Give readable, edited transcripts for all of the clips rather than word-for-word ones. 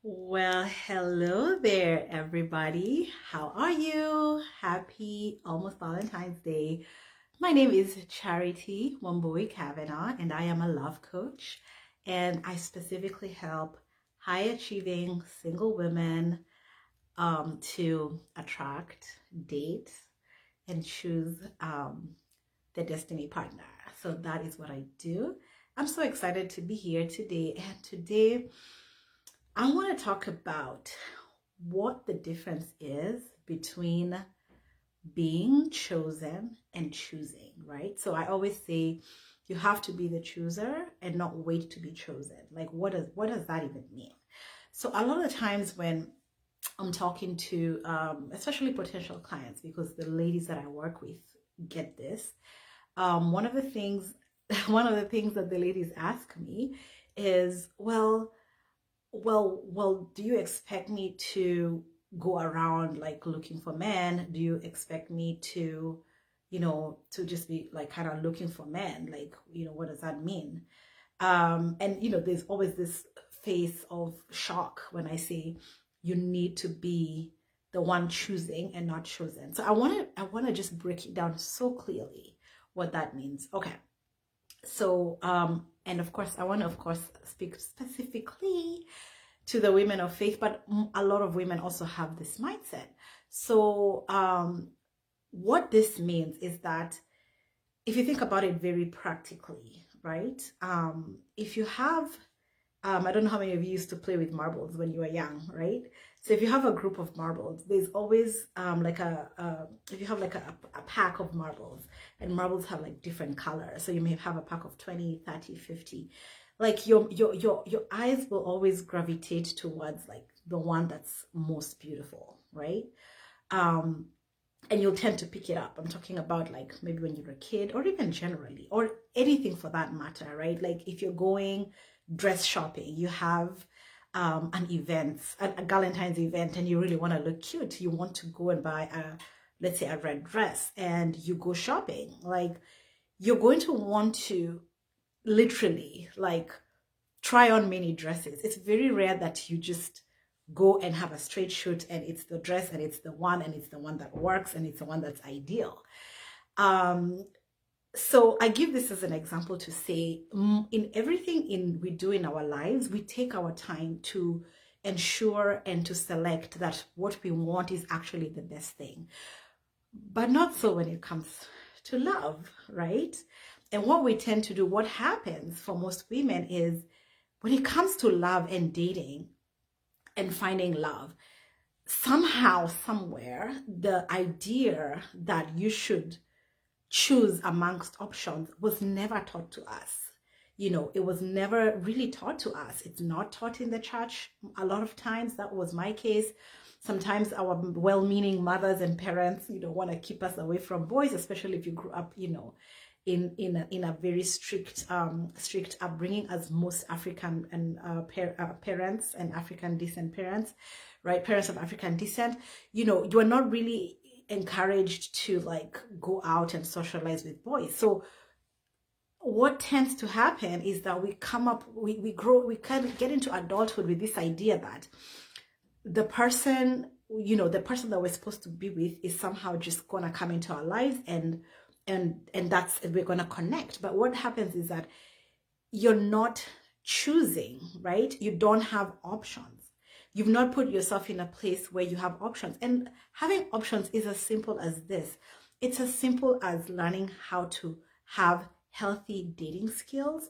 Well, hello there, everybody. How are you? Happy almost Valentine's Day. My name is Charity Wambui Kavanaugh, and I am a love coach. And I specifically help high achieving single women to attract, date, and choose their destiny partner. So that is what I do. I'm so excited to be here today. And today, I want to talk about what the difference is between being chosen and choosing, right? So I always say you have to be the chooser and not wait to be chosen. Like what does that even mean? So a lot of times when I'm talking to especially potential clients, because the ladies that I work with get this. One of the things one of the things that the ladies ask me is, well, do you expect me to go around like looking for men? Do you expect me to, to just be like kind of looking for men? Like, what does that mean? And there's always this face of shock when I say you need to be the one choosing and not chosen. So I want to just break it down so clearly what that means. Okay. So, and of course, I want to, of course, speak specifically to the women of faith, but a lot of women also have this mindset. So, what this means is that if you think about it very practically, right? If you have, I don't know how many of you used to play with marbles when you were young, right? So if you have a group of marbles, there's always like if you have like a pack of marbles, and marbles have like different colors. So you may have a pack of 20, 30, 50. Like your eyes will always gravitate towards like the one that's most beautiful, right? Um, and you'll tend to pick it up. I'm talking about like maybe when you're a kid, or even generally, or anything for that matter, right? Like if you're going dress shopping, you have an event, a Valentine's event, and you really want to look cute. You want to go and buy let's say a red dress, and you go shopping. Like you're going to want to literally like try on many dresses. It's very rare that you just go and have a straight shoot and it's the dress and it's the one and it's the one that works and it's the one that's ideal. Um, so I give this as an example to say, in everything in we do in our lives, we take our time to ensure and to select that what we want is actually the best thing. But not so when it comes to love, right? And what we tend to do, what happens for most women is when it comes to love and dating and finding love, somehow, somewhere, the idea that you should choose amongst options was never taught to us. It was never really taught to us. It's not taught in the church. A lot of times, that was my case. Sometimes our well-meaning mothers and parents, want to keep us away from boys, especially if you grew up, in a very strict upbringing, as most African and parents and African descent parents, right? Parents of African descent, you are not really encouraged to like go out and socialize with boys. So what tends to happen is that we grow, we kind of get into adulthood with this idea that the person, the person that we're supposed to be with is somehow just gonna come into our lives, and that's, we're gonna connect. But what happens is that you're not choosing, right? You don't have options. You've not put yourself in a place where you have options. And having options is as simple as this. It's as simple as learning how to have healthy dating skills,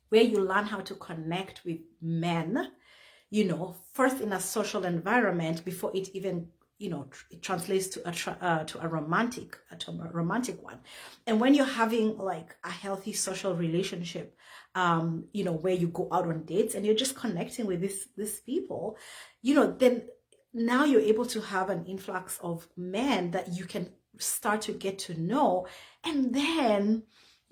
where you learn how to connect with men, first in a social environment before it even, it translates to a romantic one. And when you're having like a healthy social relationship, where you go out on dates and you're just connecting with these people, then now you're able to have an influx of men that you can start to get to know. And then,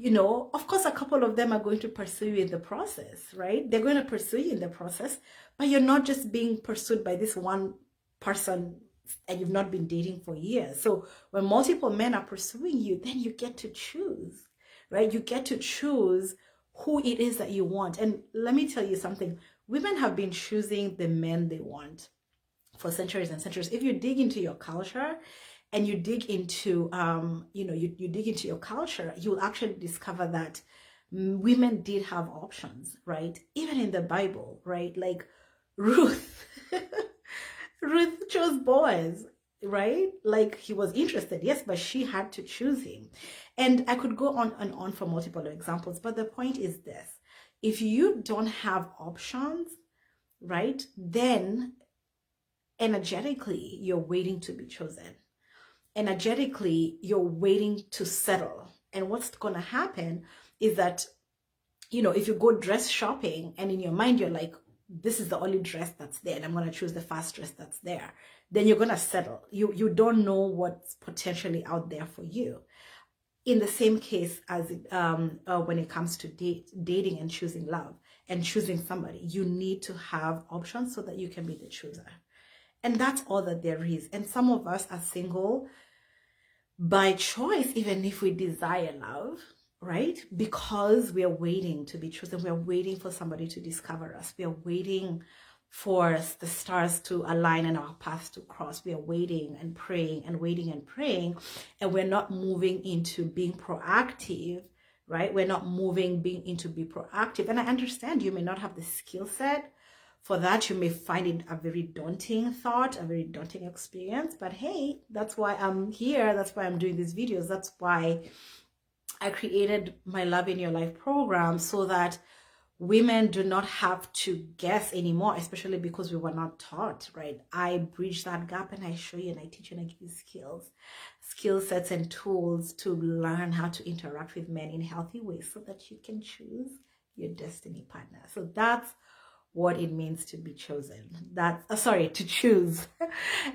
of course, a couple of them are going to pursue you in the process, right? They're going to pursue you in the process, but you're not just being pursued by this one person and you've not been dating for years. So when multiple men are pursuing you, then you get to choose, right? You get to choose who it is that you want. And let me tell you something, women have been choosing the men they want for centuries and centuries. If you dig into your culture and you dig into you dig into your culture, you'll actually discover that women did have options, right? Even in the Bible, right? Like Ruth. Ruth chose Boaz, right? Like he was interested, yes, but she had to choose him. And I could go on and on for multiple examples, but the point is this: if you don't have options, right, then energetically you're waiting to be chosen. Energetically, you're waiting to settle. And what's going to happen is that, if you go dress shopping and in your mind you're like, this is the only dress that's there and I'm going to choose the first dress that's there, then you're going to settle. You don't know what's potentially out there for you. In the same case as when it comes to dating and choosing love and choosing somebody, you need to have options so that you can be the chooser. And that's all that there is. And some of us are single by choice, even if we desire love, right? Because we are waiting to be chosen. We are waiting for somebody to discover us. We are waiting for the stars to align and our paths to cross. We are waiting and praying and waiting and praying. And we're not moving into being proactive, right? We're not moving into be proactive. And I understand you may not have the skill set for that. You may find it a very daunting thought, a very daunting experience, but hey, that's why I'm here. That's why I'm doing these videos. That's why I created my Love in Your Life program, so that women do not have to guess anymore, especially because we were not taught, right? I bridge that gap and I show you and I teach you and I give you skill sets and tools to learn how to interact with men in healthy ways so that you can choose your destiny partner. So that's what it means to be chosen. To choose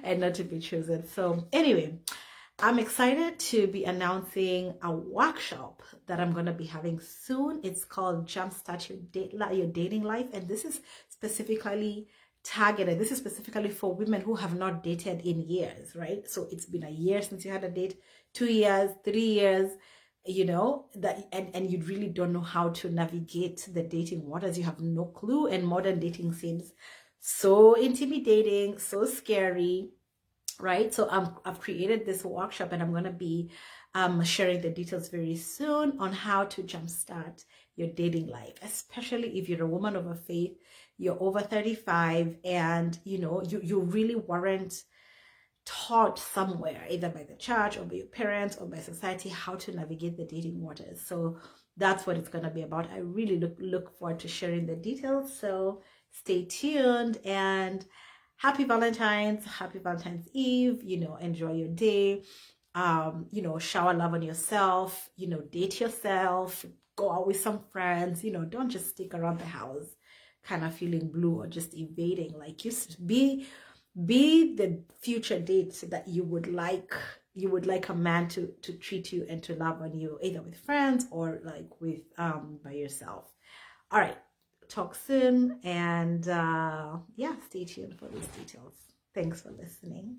and not to be chosen. So anyway, I'm excited to be announcing a workshop that I'm going to be having soon. It's called Jumpstart Your Dating Life. And this is specifically targeted. This is specifically for women who have not dated in years, right? So it's been a year since you had a date, 2 years, 3 years, and you really don't know how to navigate the dating waters. You have no clue. And modern dating seems so intimidating, so scary, right? So I've created this workshop and I'm going to be sharing the details very soon on how to jumpstart your dating life, especially if you're a woman of faith, you're over 35, and you really weren't taught somewhere, either by the church or by your parents or by society, how to navigate the dating waters. So that's what it's going to be about. I really look forward to sharing the details. So stay tuned, and happy Valentine's Eve. Enjoy your day. Shower love on yourself. Date yourself. Go out with some friends. Don't just stick around the house kind of feeling blue or just evading. Like, you be the future date that you would like a man to treat you and to love on you, either with friends or like with by yourself. All right, talk soon, and stay tuned for these details. Thanks for listening.